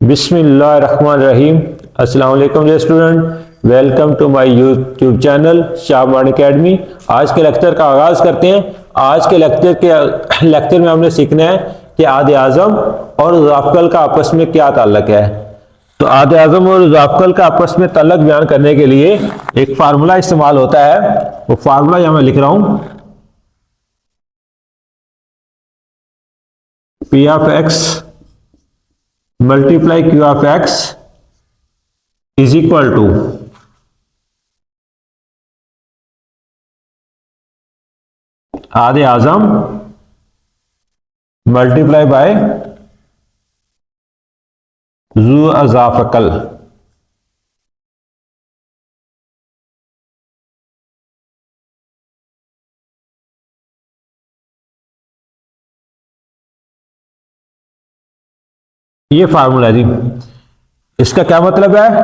बिस्मिल्लाहिर्रहमानिर्रहीम। अस्सलाम वालेकुम dear student, welcome to my YouTube channel Shah modern academy. आज के लेक्चर का आगाज करते हैं। आज के लेक्चर में हमने सीखना है कि आद आज़म और ज़ाफ़कल का आपस में क्या ताल्लुक है। तो आद आज़म और ज़ाफ़कल का आपस में ताल्लुक बयान करने के लिए एक फार्मूला इस्तेमाल होता है। वो फार्मूला यहाँ मैं लिख रहा हूँ, P of x multiply Q of x is equal to आदे आजम मल्टीप्लाई बाय जू अज़ाफ़कल। ये फार्मूला है जी। इसका क्या मतलब है?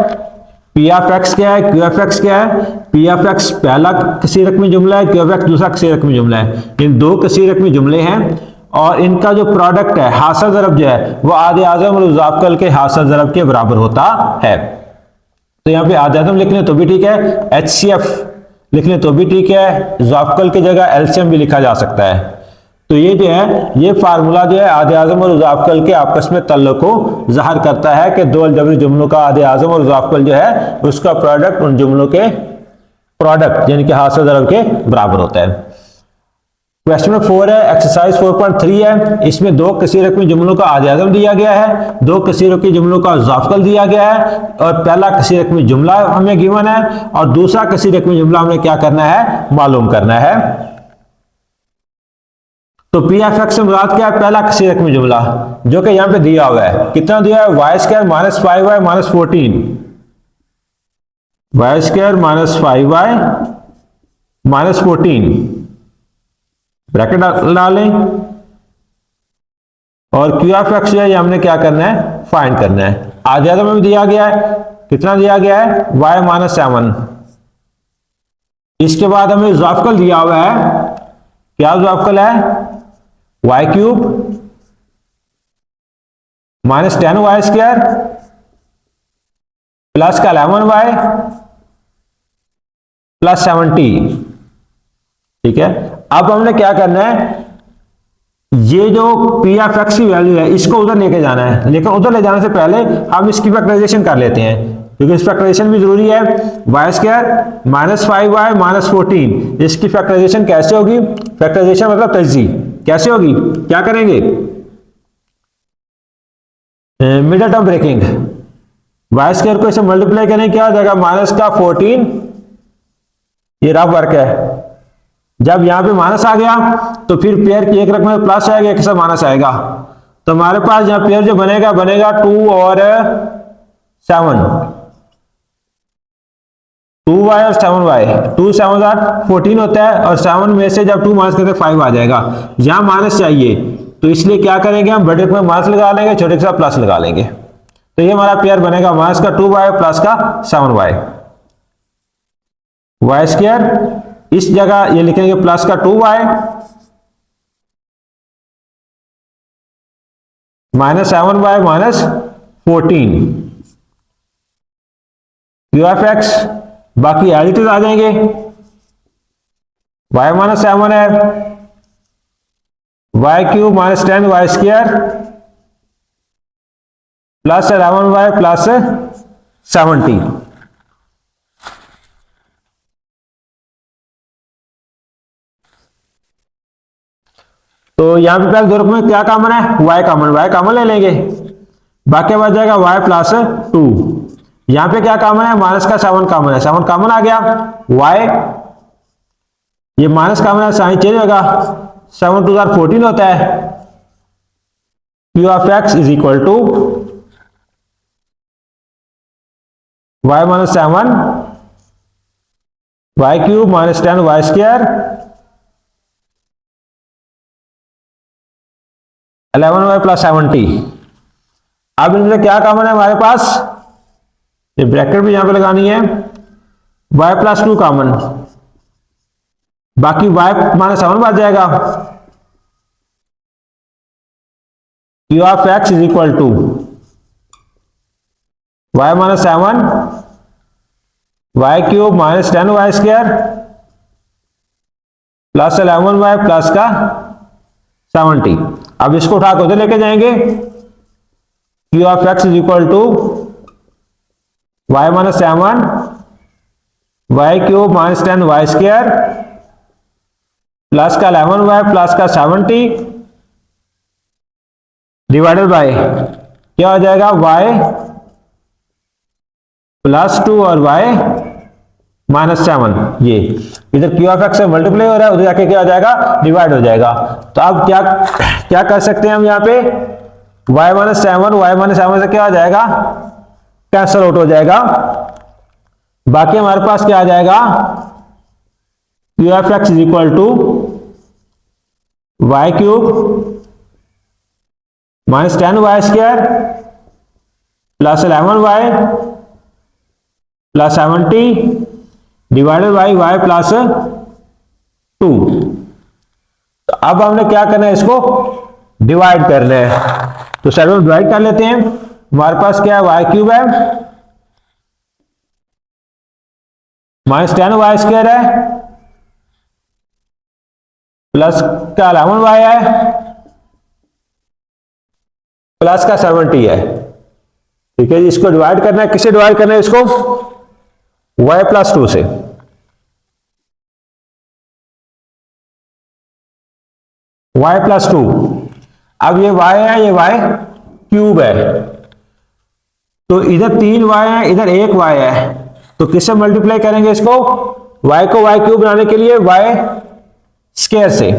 पी ऑफ एक्स क्या है, क्यू एफ एक्स क्या है। पी ऑफ एक्स पहला किसी रकमी जुमला है, क्यू एफ एक्स दूसरा किसी रकमी जुमला है। इन दो किसी रकमी जुमले हैं और इनका जो प्रोडक्ट है हासिल ज़रब जो है वो आदे आज़म और ज़ाफ़कल के हासिल ज़रब के बराबर होता है। तो यहाँ पे आदे आज़म लिख लें तो भी ठीक है, एच सी एफ लिख लें तो भी ठीक है, ज़ाफ़कल की जगह एलसीएम भी लिखा जा सकता है। तो ये जो है ये फार्मूला जो है आदे आज़म और ज़ाफ़कल के आपस में तल्लुक़ को ज़ाहिर करता है कि दो अलजबरी जुमलों का आदे आज़म और ज़ाफ़कल जो है उसका प्रोडक्ट उन जुमलों के प्रोडक्ट यानी कि हासिल ज़रब के बराबर होता है। क्वेश्चन नंबर 4 है, एक्सरसाइज 4.3 है। इसमें दो किसी रकमी जुमलों का आदे आज़म दिया गया है, दो किसी रकमी जुमलों का ज़ाफ़कल दिया गया है और पहला किसी रकमी जुमला हमें गिवन है और दूसरा किसी रकमी जुमला हमें क्या करना है, मालूम करना है। तो पी एफ एक्स से मुराद क्या है? पहला किसी रकमी जुमला जो कि यहां पे दिया हुआ है। कितना दिया है? Y square minus 5y minus 14, Y square minus 5y minus 14 bracket डालें और क्यू एफ एक्स है ये हमने क्या करना है, फाइंड करना है। आधे आधे में भी दिया गया है, कितना दिया गया है? y minus 7। इसके बाद हमें ज़ाफ़कल दिया हुआ है, क्या ज़ाफ़कल है? Y cube minus 10y square plus का 11y प्लस 70। ठीक है, अब हमने क्या करना है, ये जो पी ऑफ एक्स की वैल्यू है इसको उधर लेके जाना है, लेकिन उधर ले जाने से पहले हम इसकी फैक्टराइजेशन कर लेते हैं क्योंकि इस फैक्टराइजेशन भी जरूरी है। Y square minus 5y minus 14, इसकी फैक्टराइजेशन कैसे होगी? फैक्टराइजेशन मतलब तजज़ी कैसे होगी, क्या करेंगे? Middle term breaking, Y square को इसे मल्टीप्लाई करें, क्या हो जाएगा? माइनस का 14, ये रफ वर्क है। जब यहां पे माइनस आ गया तो फिर पेयर की एक रकम में प्लस आएगा, एक साथ माइनस आएगा, तो हमारे पास यहां पेयर जो बनेगा 2 और 7, 2y और 7y, 2 7 14 होता है और 7 में से जब 2 माइनस करते 5 आ जाएगा। यहां माइनस चाहिए तो इसलिए क्या करेंगे, हम बड़े में माइनस लगा लेंगे, छोटे के साथ प्लस लगा लेंगे। तो ये हमारा पेयर बनेगा माइनस का 2y प्लस का 7y। वाई स्क्वायर इस जगह ये लिखेंगे प्लस का 2y minus 7y minus 14 Q of X, बाकी एडिटिव आ जाएंगे। y माइनस 7 है, Y cube minus 10y square plus 11y plus 70। तो यहां पे पहले दो रकम में क्या कॉमन है? y कॉमन ले लेंगे, बाकी बच जाएगा y प्लस 2। यहां पे क्या कॉमन है? माइनस का 7 कॉमन है, 7 कॉमन आ गया। y ये माइनस कॉमन है, साइन चेंज होगा, 7 2 14 होता है। Q of x is equal to y minus 7 Y cube minus 10y square 11y plus 70। अब इनमें क्या कॉमन है हमारे पास? ये ब्रैकेट भी यहां पे लगानी है, y प्लस 2 कॉमन, बाकी y माइनस 7 बच जाएगा। Q of x is equal to y minus 7 Y cube minus 10 Y square plus 11 Y plus का 70। अब इसको उठा कर उधर लेके जाएंगे, Q of x is equal to Y minus 7 Y cube minus 10 Y square plus का 11 वाई प्लस का 70 डिवाइडेड बाय क्या हो जाएगा y प्लस 2 और y माइनस 7। ये इधर क्यू ऑफ एक्स से मल्टीप्लाई हो रहा है, उधर जाके क्या हो जाएगा, डिवाइड हो जाएगा। तो अब क्या क्या कर सकते हैं हम यहाँ पे, y माइनस 7 से क्या हो जाएगा, कैंसल आउट हो जाएगा। बाकी हमारे पास क्या आ जाएगा, Q of x is equal to y cube minus 10 Y square plus 11 Y plus 70 divided by y plus 2। तो अब हमने क्या करना है, इसको डिवाइड करना है। तो साइड में डिवाइड कर लेते हैं। हमारे पास क्या है, वाई क्यूब है माइनस 10 वाई स्क्वायर है प्लस का 11 वाई है प्लस का 70 है। ठीक है जी, इसको डिवाइड करना है, किससे डिवाइड करना है इसको, y प्लस 2 से। y प्लस 2, अब ये y है, ये y क्यूब है, तो इधर 3 y है, इधर 1 y है, तो किससे मल्टीप्लाई करेंगे इसको, y को y क्यूब बनाने के लिए y स्क्वायर से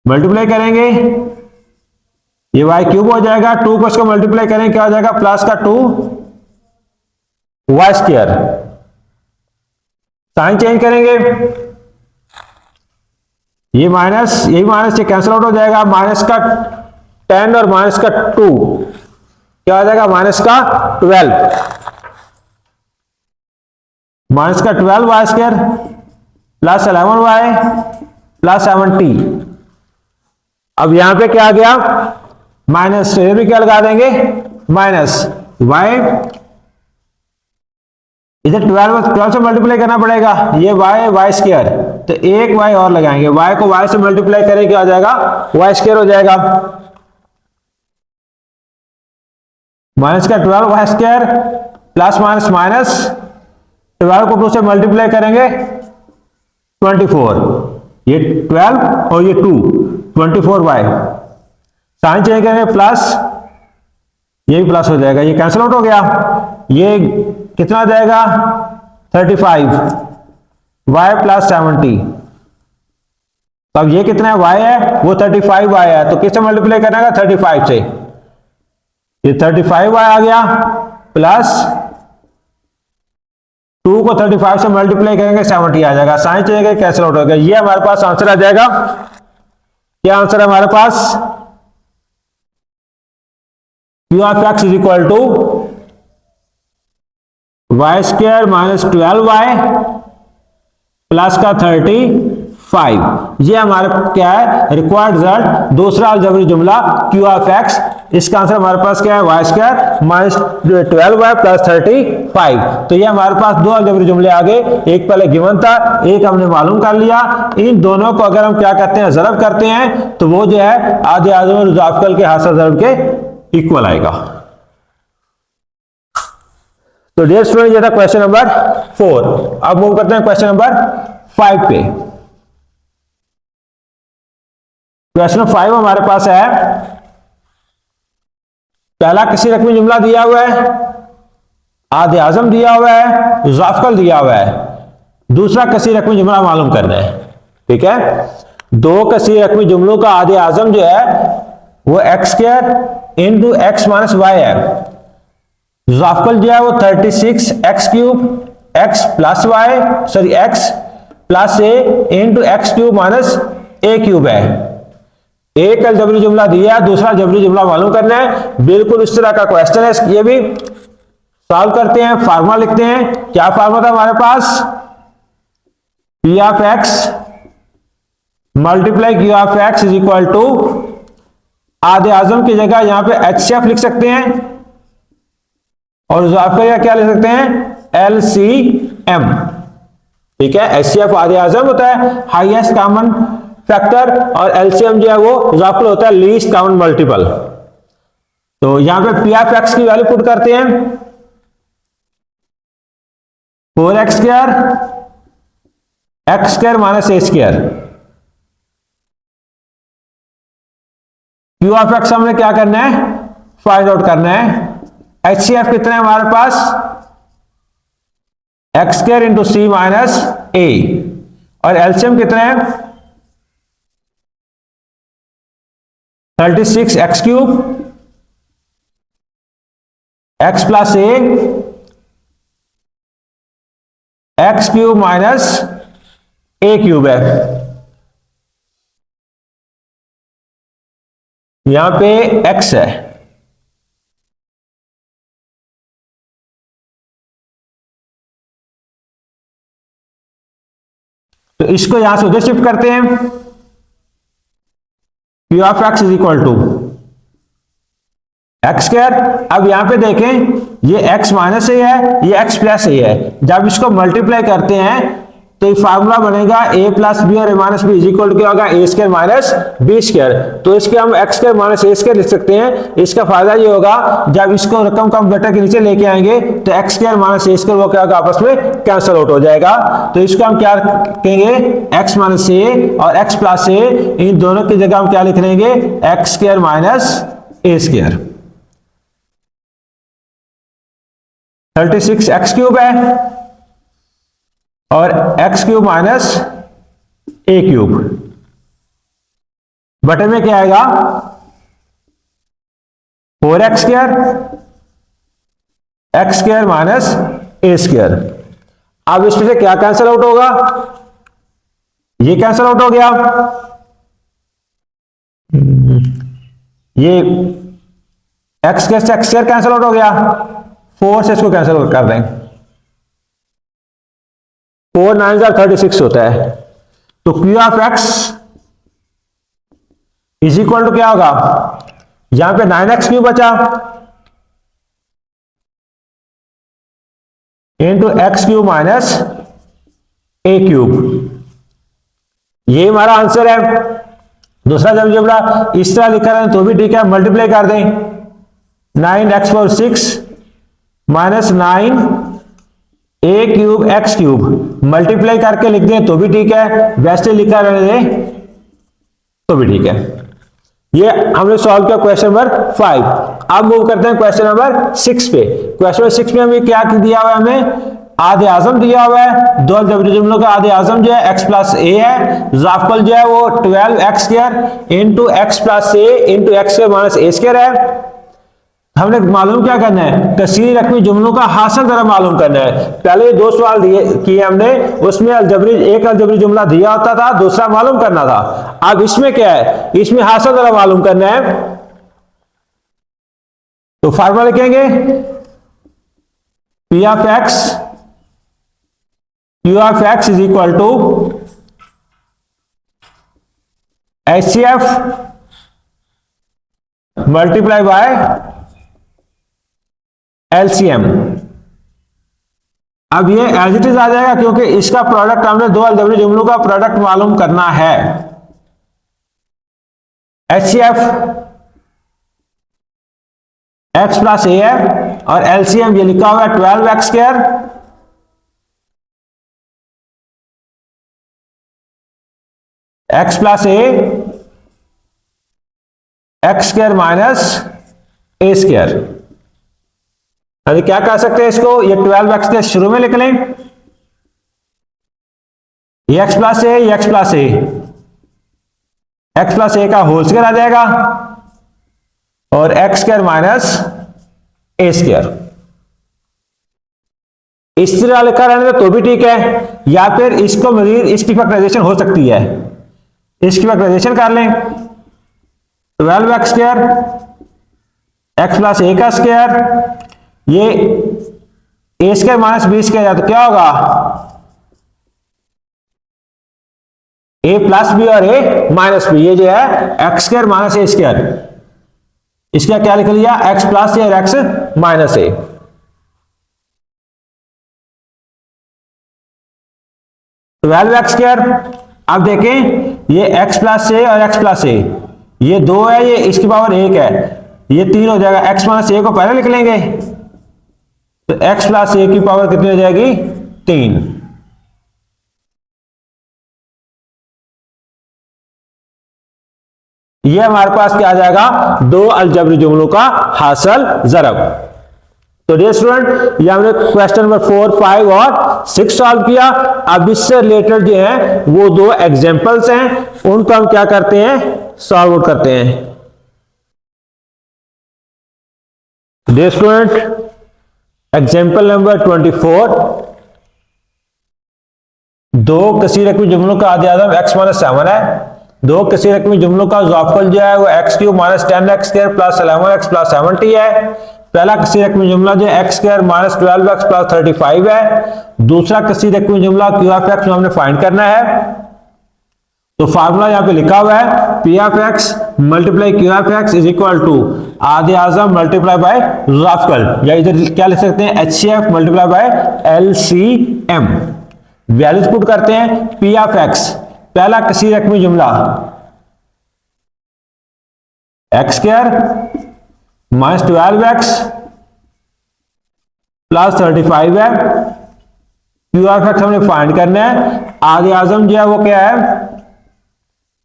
मल्टीप्लाई करेंगे, ये y क्यूब हो जाएगा, 2 को इसको मल्टीप्लाई करेंगे क्या हो जाएगा, प्लस का 2 y स्क्वायर। साइन चेंज करेंगे, ये माइनस, यही माइनस, ये कैंसिल आउट हो जाएगा, माइनस का 10 और माइनस का 2 क्या हो जाएगा, माइनस का 12, माइनस का 12 y square plus 11 Y plus 70। अब यहां पे क्या आ गया, माइनस, ये भी क्या लगा देंगे, माइनस वाई, इधर 12 से मल्टीप्लाई करना पड़ेगा, ये वाई स्क्वायर, तो एक वाई और लगाएंगे, वाई को वाई से मल्टीप्लाई करें क्या हो जाएगा, वाई स्क्वायर हो जाएगा, माइनस का 12 y square plus minus minus 12 को 2 से मल्टीप्लाई करेंगे 24, ये 12 और ये 2 24 वाई, साइन चेंज करेंगे प्लस, ये भी प्लस हो जाएगा, ये कैंसिल आउट हो गया, ये कितना आ जाएगा 35 वाई प्लस 70। तो अब ये कितना है, वाई है, वो 35 वाई है, तो किससे मल्टीप्लाई करना है, 35 से, ये 35 वाई आ गया प्लस 2 को 35 से मल्टीप्लाई करेंगे 70 आ जाएगा, साइन चेंज कैंसिल आउट हो गया। ये हमारे पास आंसर आ जाएगा। क्या आंसर है हमारे पास, Q of x is equal to Y square minus 12 Y plus का 35। ये हमारा क्या है, रिक्वायर्ड रिजल्ट, दूसरा अलजेब्रिक जुमला क्यू ऑफ एक्स। इसका आंसर हमारे पास क्या है, Y square minus 12 Y plus 35। तो ये हमारे पास दो अलजेब्रिक जुमले आ गए, एक पहले गिवन था, एक हमने मालूम कर लिया। इन दोनों को अगर हम क्या करते हैं, ज़रब करते हैं, तो वो जो है आधे आज़म और इज़ाफ़ल के हासिल ज़रब के इक्वल आएगा। तो डियर स्टूडेंट, ये था क्वेश्चन नंबर 4। अब मूव करते हैं क्वेश्चन नंबर 5 पे। क्वेश्चन 5 हमारे पास है, पहला किसी रकमी जुमला दिया हुआ है, आधे आज़म दिया हुआ है, इज़ाफ़ल दिया हुआ है, दूसरा किसी रकमी जुमला मालूम करना है। ठीक है, दो किसी रकमी जुमलों का आधे आज़म जो है वो X square into X minus Y है, इज़ाफ़ल जो है वो 36 X cube X plus Y, sorry X plus A into x cube minus A cube है। एक अलजेब्रिक जुमला दिया है, दूसरा अलजेब्रिक जुमला मालूम करना है। बिल्कुल इस तरह का क्वेश्चन है, ये भी सॉल्व करते हैं। फार्मूला लिखते हैं, क्या फार्मूला था हमारे पास, P of x multiply Q of x is equal to आधे आजम की जगह यहां पे HCF लिख सकते हैं और आपका क्या लिख सकते हैं LCM। ठीक है, HCF आधे आजम होता है हाईएस्ट कॉमन फैक्टर और LCM जो है वो जाफल होता है लीस्ट कॉमन मल्टीपल। तो यहां पे P(x) की वैल्यू पुट करते हैं 4x² x² minus a²। Q(x) हमने क्या करना है फाइंड आउट करना है। HCF कितना है हमारे पास x² into c minus a और LCM कितना है 36x³ x plus a x³ minus a³ है। यहां पे x है, तो इसको यहां से उधर शिफ्ट करते हैं। Q(x) is equal to x²। अब यहां पे देखें ये x माइनस ए है, ये x प्लस ए है। जब इसको मल्टीप्लाई करते हैं तो ये फार्मूला बनेगा a प्लस बी और a minus b is equal to क्या होगा a² माइनस b²। तो इसके हम x² माइनस a² लिख सकते हैं। इसका फायदा ये होगा जब इसको रकम को हम ब्रैकेट के नीचे लेके आएंगे तो x² माइनस a² वो क्या होगा आपस में कैंसिल आउट हो जाएगा। तो इसको हम क्या कहेंगे x माइनस a और x प्लस a, इन दोनों की जगह हम क्या लिख लेंगे x² माइनस a²। 36x³ है और x³ माइनस a³। बटे में क्या आएगा 4x² x² माइनस a²। अब इसमें से क्या कैंसिल आउट होगा, ये कैंसिल आउट हो गया, ये x² से x² कैंसिल आउट हो गया, 4 से इसको कैंसिल कर दें 4 9 36 होता है। तो Q(x) इज इक्वल टू क्या होगा, यहां पे 9x³ बचा इंटू x³ माइनस a³। ये हमारा आंसर है। दूसरा जब जुमला इस तरह लिखा है तो भी ठीक है, मल्टीप्लाई कर दें 9x⁴ minus 9 a³ x³ multiply करके लिख दें तो भी ठीक है, वैसे लिखा रहने दें तो भी ठीक है। ये हमने सॉल्व किया क्वेश्चन नंबर 5। अब मूव करते हैं क्वेश्चन नंबर 6 पे। क्वेश्चन नंबर 6 में हमें क्या दिया हुआ है, हमें आधे आजम दिया हुआ है। दो अलजेब्रिक जुमलों का आधे आजम जो है x प्लस a है, जाफल जो है वो 12x² into x plus a into x² minus a² है। हमने मालूम क्या करना है, कसीर रकमी जुमलों का हासिल दरा मालूम करना है। पहले 2 सवाल दिए किए हमने, उसमें एक अलजबरी जुमला दिया होता था, दूसरा मालूम करना था। अब इसमें क्या है, इसमें हासिल दरा मालूम करना है। तो फार्मूला लिखेंगे P(x) Q(x) is equal to HCF multiply by LCM। अब ये एज इट इज आ जाएगा क्योंकि इसका प्रोडक्ट हमने दो अलजेब्रिक जुमलों का प्रोडक्ट मालूम करना है। HCF x प्लस a है और LCM ये लिखा हुआ है 12x² x plus a x² minus a²। अभी क्या कर सकते हैं इसको, ये 12x के शुरू में लिख लें, ये x प्लस a, ये x plus a, x plus a का होल स्क्वायर आ जाएगा और x² माइनस a²। इस तरह लिखा रहने तो भी ठीक है, या फिर इसको मजीद इसकी फैक्टराइजेशन हो सकती है। इसकी फैक्टराइजेशन कर लें 12x² x प्लस a का स्क्वायर, ये a² माइनस b² तो क्या होगा a प्लस बी और a माइनस बी, ये जो है x² माइनस a²। इसका क्या लिख लिया, एक्स प्लस ए और एक्स माइनस ए। ट्वेल्व एक्स स्क्वायर, अब देखें ये एक्स प्लस ए और एक्स प्लस ए, ये दो है, ये इसकी पावर एक है, ये तीन हो जाएगा। एक्स माइनस ए को पहले लिख लेंगे, तो एक्स प्लस ए की पावर कितनी हो जाएगी, तीन। ये हमारे पास क्या आ जाएगा, दो अलजबरी जुमलों का हासिल ज़रब। तो डियर स्टूडेंट, ये हमने क्वेश्चन नंबर 4, 5 और 6 सॉल्व किया। अब इससे रिलेटेड जो है वो दो एग्जांपल्स हैं, उनको हम क्या करते हैं, सॉल्व आउट करते हैं। डियर स्टूडेंट, एग्जांपल नंबर 24, दो कसीर रकमी जुमलों का आदि आदम x माइनस 7 है। दो कसीर रकमी जुमलों का ज़ाफ़ल जो है वो x cube minus 10x square plus 11x plus 70 है। पहला कसीर रकमी जुमला जो x square minus 12x plus 35 है। दूसरा कसीर रकमी जुमला क्यू ऑफ एक्स हमने फाइंड करना है। तो फार्मूला यहां पे लिखा हुआ है, p of x multiply Q of x is equal to आदि आजम मल्टीप्लाई बाय ज़ाफ़ल, या इधर क्या लिख सकते हैं, H C F multiply by L C M. Values put करते हैं, पी ऑफ एक्स पहला कसीर रकमी जुमला x square minus 12x plus 35 है। क्यू ऑफ एक्स हमने फाइंड करना है। आदि आजम जो है वो क्या है,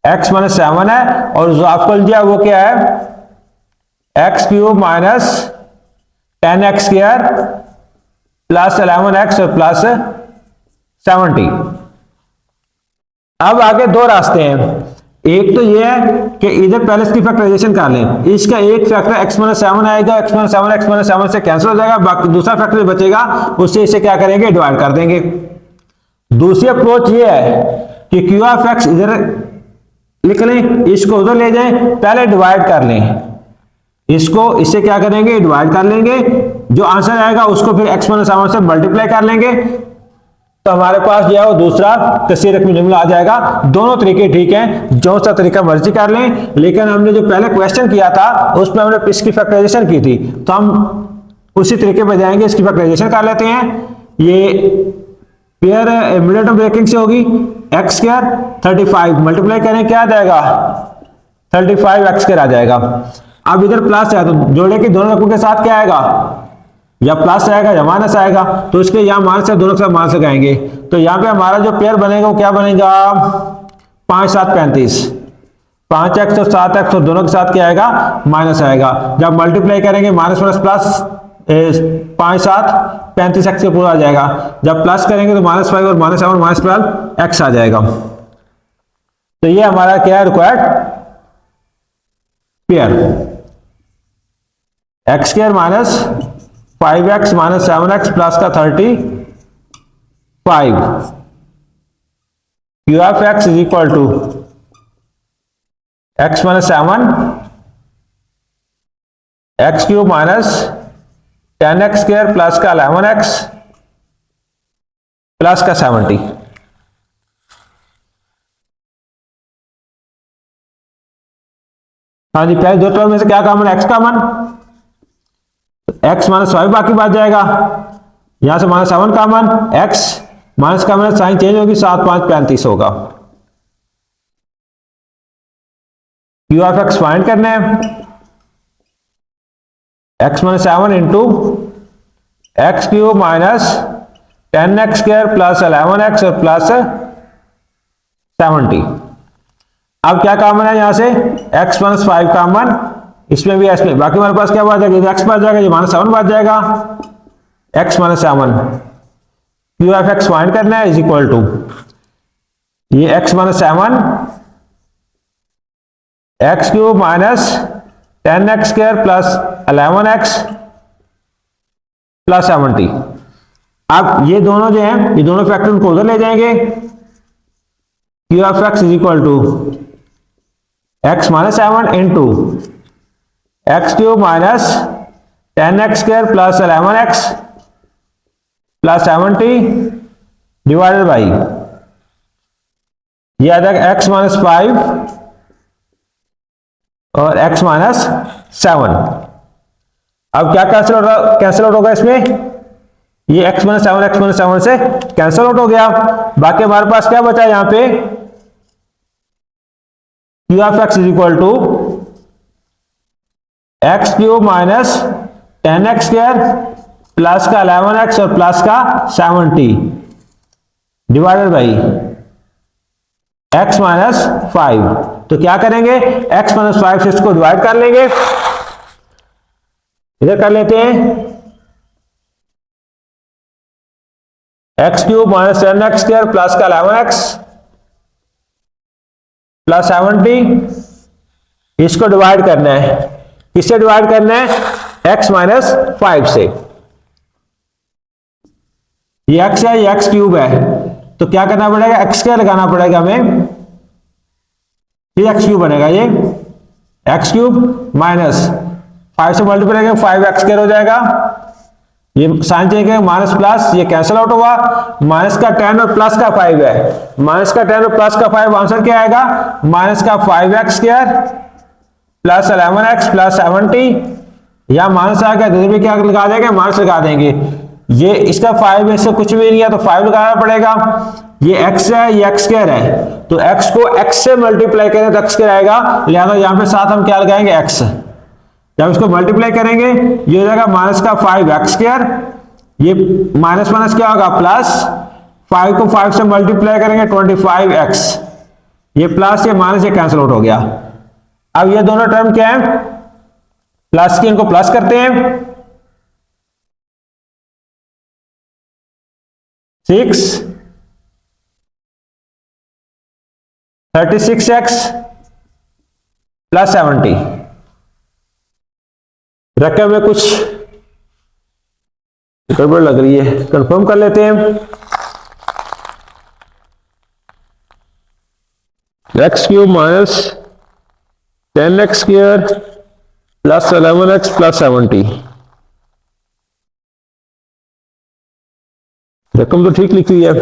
x माइनस 7 है, और ज़ाफ़ल जो है वो क्या है, x cube minus 10x square plus 11x और प्लस 70। अब आगे दो रास्ते हैं। एक तो ये है कि इधर पहले इसकी फैक्टराइजेशन कर लें, इसका एक फैक्टर x माइनस 7 आएगा, x माइनस 7 से कैंसिल हो जाएगा, बाकी दूसरा फैक्टर जो बचेगा उससे इसे क्या करेंगे, डिवाइड कर देंगे। दूसरी अप्रोच ये है कि क्यू ऑफ एक्स इधर लिख लें, इसको उधर ले जाएं, पहले डिवाइड कर लें, इसको इससे क्या करेंगे, डिवाइड कर लेंगे, जो आंसर आएगा उसको फिर x माइनस 7 से मल्टीप्लाई कर लेंगे, तो हमारे पास जो है वो दूसरा कसीर रकमी जुमला आ जाएगा। दोनों तरीके ठीक हैं, जो सा तरीका मर्जी कर लें, लेकिन हमने जो पहले क्वेश्चन किया था उसमें हमने इसकी फैक्टराइजेशन की थी, तो हम उसी तरीके पर जाएंगे, इसकी फैक्टराइजेशन कर लेते हैं। ये पेयर मिडल टर्म ब्रेकिंग से होगी, एक्स स्क्वायर 35 मल्टीप्लाई करें, क्या आ जाएगा, 35 एक्स स्क्वायर आ जाएगा। अब इधर प्लस है तो जोड़े की दोनों रकमों के साथ क्या आएगा, या प्लस आएगा या माइनस आएगा, तो इसके यहाँ माइनस है, दोनों के साथ माइनस लगाएंगे, तो यहाँ पे हमारा जो पेयर बनेगा वो क्या बनेगा, 5 7 35, 5x और 7x और दोनों के साथ क्या आएगा, माइनस आएगा। जब मल्टीप्लाई करेंगे माइनस माइनस प्लस 5 7 35x के पूरा आ जाएगा, जब प्लस करेंगे तो माइनस 5 और माइनस 7 माइनस 12 x आ जाएगा। तो ये हमारा क्या है, required pair x square minus 5x minus 7x plus का 35, q of x is equal to x minus 7 x cube minus 10x square plus का 11x प्लस का 70। हाँ जी, पहले दो टर्म में से क्या common, x common, x minus 5 बाकी बच जाएगा, यहां से माइनस 7 कॉमन, x माइनस का माइनस साइन चेंज होगी, 7 5 35 होगा। क्यू ऑफ एक्स फाइंड करना है, x minus 7 into x cube minus 10x square plus 11x और प्लस 70। अब क्या कॉमन है यहां से, x माइनस 5 कॉमन, इसमें भी इसमें, बाकी हमारे पास क्या बच जाएगा, x बच जाएगा, ये माइनस 7 बच जाएगा, x minus 7, Q of x find करना है, इज इक्वल टू ये x minus 7 x cube minus 10x square plus 11x plus 70। अब ये दोनों जो हैं, ये दोनों फैक्टर को उधर ले जाएंगे, Q of x is equal to x minus 7 into x cube minus 10x square plus 11x plus 70 divided by, ये आ जाएगा x माइनस 5 और x माइनस 7। अब क्या कैंसिल आउट होगा इसमें, ये x माइनस 7 से कैंसिल आउट हो गया। बाकी हमारे पास क्या बचा यहां पे, q of x is equal to x cube minus 10x square plus का 11x और प्लस का 70 डिवाइडेड बाई x माइनस 5। तो क्या करेंगे, x माइनस 5 से इसको डिवाइड कर लेंगे, इधर कर लेते हैं x cube minus 10x square plus का 11x प्लस 70, इसको डिवाइड करना है, किससे डिवाइड करना है, x माइनस 5 से। ये x है, ये x क्यूब है, तो क्या करना पड़ेगा, x स्क्वायर लगाना पड़ेगा हमें, ये x क्यूब बनेगा, ये x क्यूब माइनस 5 से मल्टीप्लाई करेंगे 5x स्क्वायर हो जाएगा, ये साइन चेंज करेंगे माइनस प्लस, ये कैंसिल आउट हुआ, माइनस का 10 और प्लस का 5 है, माइनस का 10 और प्लस का 5 आंसर क्या आएगा, माइनस का 5x square plus 11x plus 70, या माइनस आ गया तो भी क्या लगा देंगे, माइनस लगा देंगे, ये इसका 5 में से कुछ भी नहीं है तो 5 लगाना पड़ेगा, ये x है, ये x स्क्वायर है, तो x को x से मल्टीप्लाई करें तो x स्क्वायर आएगा, लिहाजा यहां पे साथ हम क्या लगाएंगे, x। जब इसको मल्टीप्लाई करेंगे ये हो जाएगा माइनस का 5x स्क्वायर, ये माइनस माइनस क्या होगा प्लस, 5 को 5 से मल्टीप्लाई करेंगे 25x, ये प्लस ये माइनस ये कैंसिल आउट हो गया। अब ये दोनों टर्म क्या है, प्लस की, इनको प्लस करते हैं, 6 36x प्लस 70, रकम में कुछ गड़बड़ लग रही है, कंफर्म कर लेते हैं, x cube minus 10x square plus 11x plus 70, रकम तो ठीक लिखी हुई है,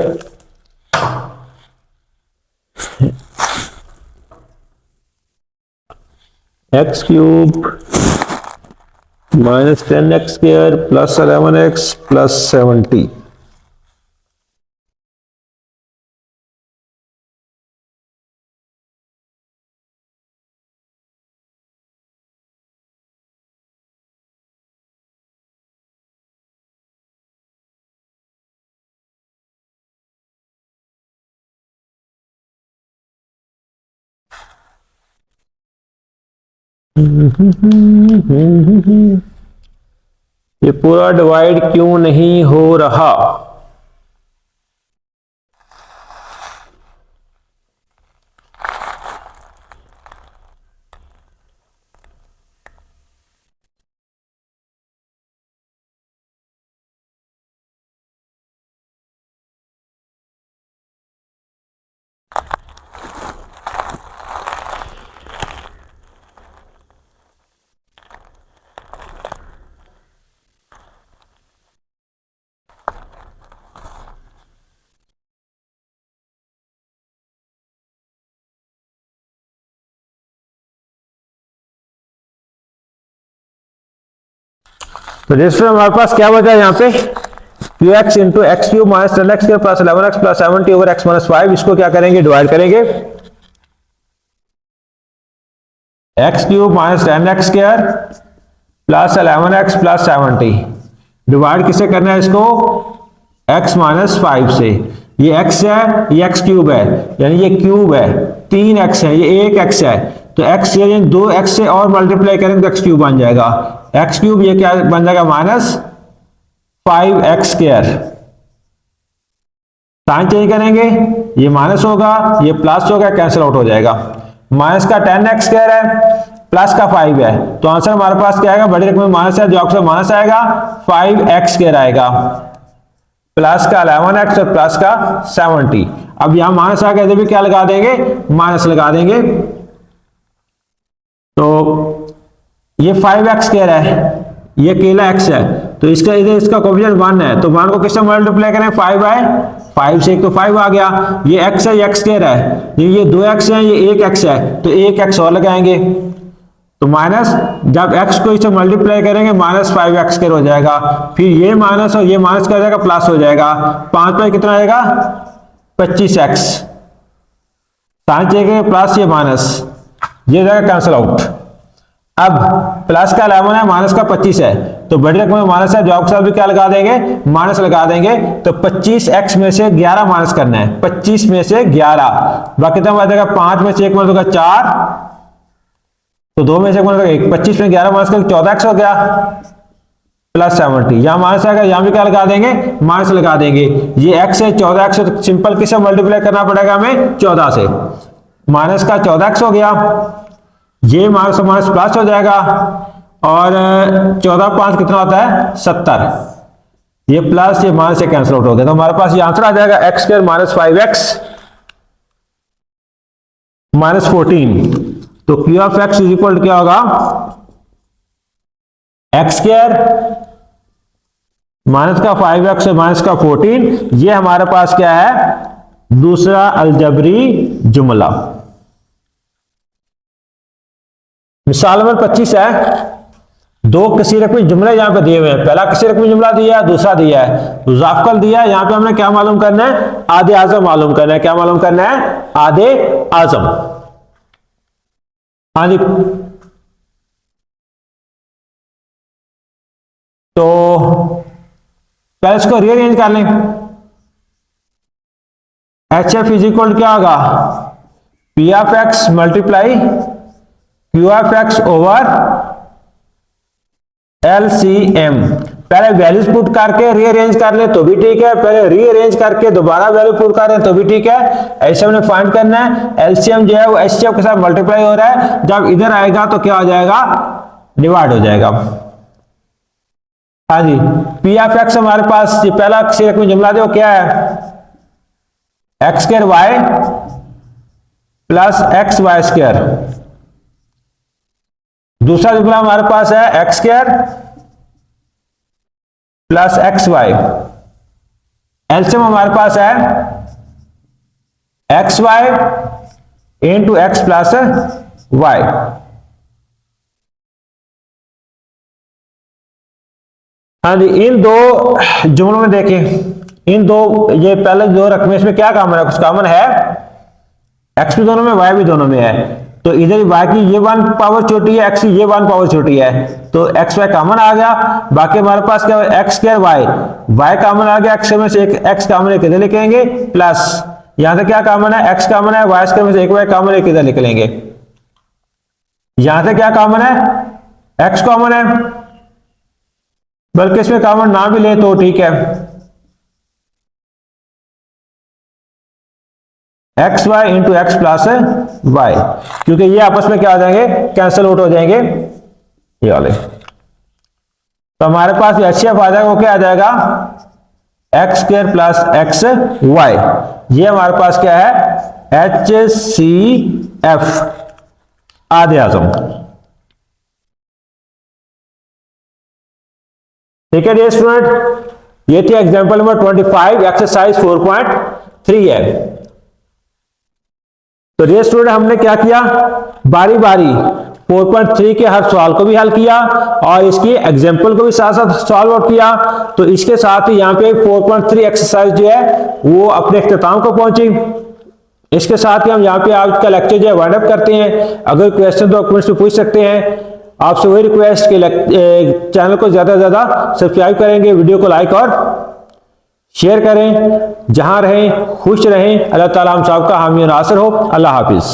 x cube minus 10x square plus 11x plus 70, ये पूरा डिवाइड क्यों नहीं हो रहा, तो रजिस्टर हमारे पास क्या बचा यहाँ पे, Q x into x cube minus 10x square plus 11x plus 70 over x minus 5, इसको क्या करेंगे, डिवाइड करेंगे, x cube minus 10x square plus 11x plus 70, divide किससे करना है इसको, x माइनस 5 से, ये x है, ये x क्यूब है, यानी ये क्यूब है, 3x है, ये 1x है, तो x यानी 2x से और मल्टीप्लाई करेंगे तो x क्यूब बन जाएगा, x क्यूब ये क्या बन जाएगा, minus 5x square, sign change करेंगे, ये माइनस होगा, ये प्लस होगा, कैंसिल आउट हो जाएगा, माइनस का 10x स्क्वायर है प्लस का 5 है, तो आंसर हमारे पास क्या आएगा, बड़ी रकम में माइनस है, जो अक्सर माइनस आएगा 5x स्क्वायर आएगा, प्लस का 11x और प्लस का 70। अब यहां माइनस आ गया तो भी क्या लगा देंगे, माइनस लगा देंगे, तो ये 5x स्क्वायर है, ये अकेला x है, तो इसका इधर इसका कोएफिशिएंट 1 है, तो 1 को किससे मल्टीप्लाई करें, 5 से, एक तो 5 आ गया, ये x है, ये x स्क्वायर है, ये 2x है, ये 1x है, तो 1x और लगाएंगे, तो माइनस, जब x को इससे मल्टीप्लाई करेंगे माइनस 5x स्क्वायर हो जाएगा, फिर ये माइनस और ये माइनस क्या हो जाएगा, प्लस हो जाएगा। 5 पर कितना आएगा, 25x, साइन चाहिए प्लस ये माइनस, ये जाएगा कैंसिल आउट। अब प्लस का 11 है, माइनस का 25 है, तो बड़ी रकम में माइनस है, जवाब के साथ भी क्या लगा देंगे, माइनस लगा देंगे। तो 25x में से 11 माइनस करना है, 25 में से 11, बाकी कितना बचेगा, 5 में से 1 माइनस होगा 4, तो 2 में से 1 माइनस होगा 1, 25 में 11 माइनस कर 14x हो गया प्लस 70। यहां माइनस आएगा, यहां भी क्या लगा देंगे, माइनस लगा देंगे। ये x है 14x है, तो सिंपल किससे मल्टीप्लाई करना पड़ेगा हमें, 14 से, माइनस का 14x हो गया, ये माइनस माइनस प्लस हो जाएगा, और 14 5 कितना होता है, 70, ये प्लस ये माइनस से कैंसिल आउट हो गया। तो हमारे पास ये आंसर आ जाएगा x square minus 5x minus 14। तो Q of x is equal क्या होगा, x स्क्वायर माइनस का 5x माइनस का 14, ये हमारे पास क्या है, दूसरा अलजबरी जुमला। मिसाल नंबर 25 है, दो किसी रकमी जुमले यहां पे दिए हुए हैं, पहला किसी रकमी जुमला दिया है, दूसरा दिया है, मुजाफकल दिया है। यहां पे हमने क्या मालूम करना है, आधे आजम मालूम करना है। क्या मालूम करना है, आधे आजम। हाँ जी, तो पहले इसको रीअरेंज कर लें। एच एफ इज इक्वल क्या होगा, P of x multiply Q of x over LCM। पहले वैल्यूज पुट करके रीअरेंज कर ले तो भी ठीक है, पहले रीअरेंज करके दोबारा वैल्यू पुट कर रहे तो भी ठीक है। ऐसे हमने फाइंड करना है। LCM जो है वो HCF के साथ मल्टीप्लाई हो रहा है, जब इधर आएगा तो क्या हो जाएगा, डिवाइड हो जाएगा। हाँ जी, पी ऑफ एक्स हमारे पास ये पहला किसी रकम जुमला दे, वो क्या है, x square y plus x y square. दूसरा जुमला हमारे पास है x square plus x y. LCM हमारे पास है x y into x plus y. हाँ जी, इन दो जुमलों में देखें, इन दो, ये पहले दो रकमें, इसमें क्या कॉमन है, कुछ कॉमन है, एक्स भी दोनों में वाई भी दोनों में है। तो इधर वाई की ये 1 पावर छोटी है, एक्स की ये 1 पावर छोटी है, तो एक्स वाई कॉमन आ गया। बाकी हमारे पास क्या है, x square Y, Y common आ गया, एक्स में से एक एक्स कॉमन है, किधर लिखेंगे प्लस, यहां से क्या कॉमन है, एक्स कॉमन है, वाई स्क्वायर में से एक वाई कॉमन है, किधर लिख लेंगे। यहां से क्या कॉमन है, एक्स कॉमन है, बल्कि इसमें कॉमन ना भी ले तो ठीक है, x y into x plus y, क्योंकि ये आपस में क्या हो जाएंगे, कैंसिल आउट हो जाएंगे ये वाले। तो हमारे पास एचसीएफ आ जाएगा, वो क्या आ जाएगा, x square plus x y. ये हमारे पास क्या है, HCF, आधे आजम। ठीक है डियर स्टूडेंट, ये थी एग्जांपल नंबर 25, एक्सरसाइज 4.3 है। तो डियर स्टूडेंट, हमने क्या किया, बारी बारी 4.3 के हर सवाल को भी हल किया और इसकी एग्जांपल को भी साथ साथ सॉल्व आउट किया। तो इसके साथ ही यहाँ पे 4.3 एक्सरसाइज जो है वो अपने इख्तिताम को पहुंची। इसके साथ ही हम यहाँ पे आज का लेक्चर जो है वाइंड अप करते हैं। अगर क्वेश्चन तो कमेंट्स में पूछ सकते हैं। आपसे वही रिक्वेस्ट कि चैनल को ज्यादा से ज्यादा सब्सक्राइब करेंगे, वीडियो को लाइक और शेयर करें। जहां रहें खुश रहें। अल्लाह ताला हम सब का हामी और नासिर हो। अल्लाह हाफिज।